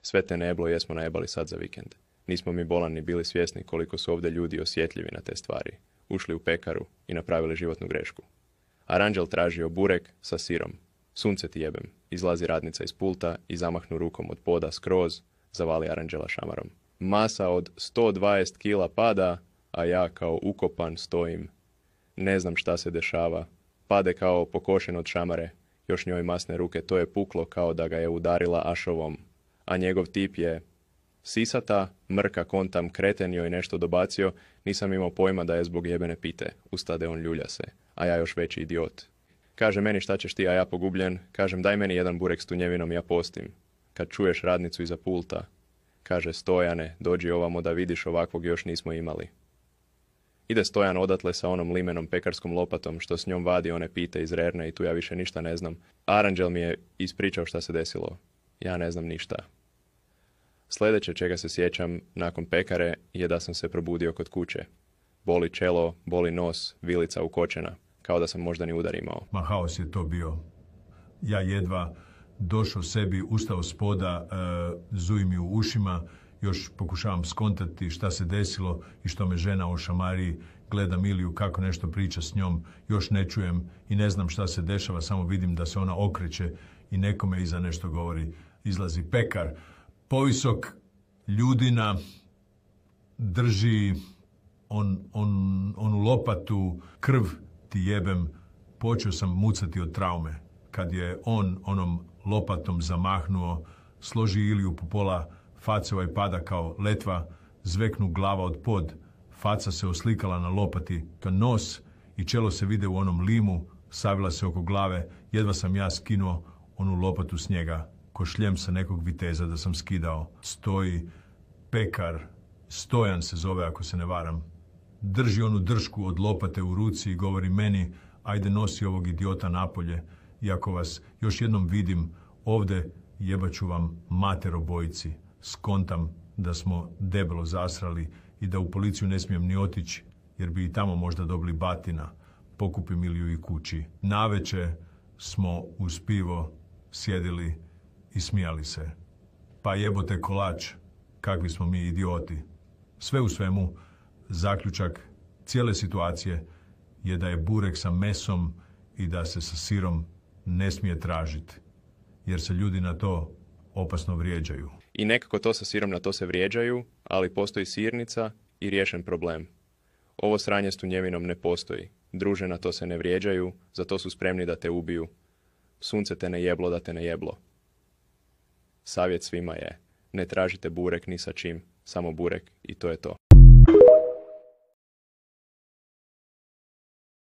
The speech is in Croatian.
Sve te neblo jesmo najebali sad za vikend. Nismo mi bolani bili svjesni koliko su ovdje ljudi osjetljivi na te stvari. Ušli u pekaru i napravili životnu grešku. Aranđel tražio burek sa sirom. Sunce ti jebem. Izlazi radnica iz pulta i zamahnu rukom od poda skroz, zavali Aranđela šamarom. Masa od 120 kila pada, a ja kao ukopan stojim. Ne znam šta se dešava. Pade kao pokošen od šamare. Još njoj masne ruke, to je puklo kao da ga je udarila ašovom. A njegov tip je sisata, mrka kontam, kreten joj nešto dobacio, nisam imao pojma da je zbog jebene pite. Ustade on, ljulja se, a ja još veći idiot. Kaže meni šta ćeš ti, a ja pogubljen. Kažem daj meni jedan burek s tunjevinom, ja postim. Kad čuješ radnicu iza pulta, kaže Stojane, dođi ovamo da vidiš, ovakvog još nismo imali. Ide Stojan odatle sa onom limenom pekarskom lopatom što s njom vadi one pite iz rerne i tu ja više ništa ne znam. Aranđel mi je ispričao šta se desilo. Ja ne znam ništa. Sljedeće čega se sjećam nakon pekare je da sam se probudio kod kuće. Boli čelo, boli nos, vilica ukočena, kao da sam moždani udar imao. Ma haos je to bio. Ja jedva došao sebi, ustao s poda, zuji mi u ušima, još pokušavam skontati šta se desilo i što me žena ošamari, gledam Iliju kako nešto priča s njom, još ne čujem i ne znam šta se dešava, samo vidim da se ona okreće i nekome iza nešto govori. Izlazi pekar, povisok ljudina, drži onu lopatu, krv ti jebem, počeo sam mucati od traume. Kad je on onom lopatom zamahnuo, složi Iliju po pola, face ovaj pada kao letva, zveknu glava od pod, faca se oslikala na lopati, ka nos i čelo se vide u onom limu, savila se oko glave, jedva sam ja skinuo onu lopatu s njega, ko šljem sa nekog viteza da sam skidao. Stoji pekar, Stojan se zove ako se ne varam, drži onu dršku od lopate u ruci i govori meni, ajde nosi ovog idiota napolje, i ako vas još jednom vidim ovdje, jebaću vam mater obojici. Skontam da smo debelo zasrali i da u policiju ne smijem ni otići, jer bi i tamo možda dobili batina. Pokupim Iliju i kući. Naveče smo uz pivo sjedili i smijali se. Pa jebote kolač, kakvi smo mi idioti. Sve u svemu, zaključak cijele situacije je da je burek sa mesom i da se sa sirom ne smije tražiti, jer se ljudi na to opasno vrijeđaju. I nekako to sa sirom na to se vrijeđaju, ali postoji sirnica i riješen problem. Ovo sranje s tunjevinom ne postoji. Druže na to se ne vrijeđaju, zato su spremni da te ubiju. Sunce te ne jeblo da te ne jeblo. Savjet svima je, ne tražite burek ni sa čim, samo burek i to je to.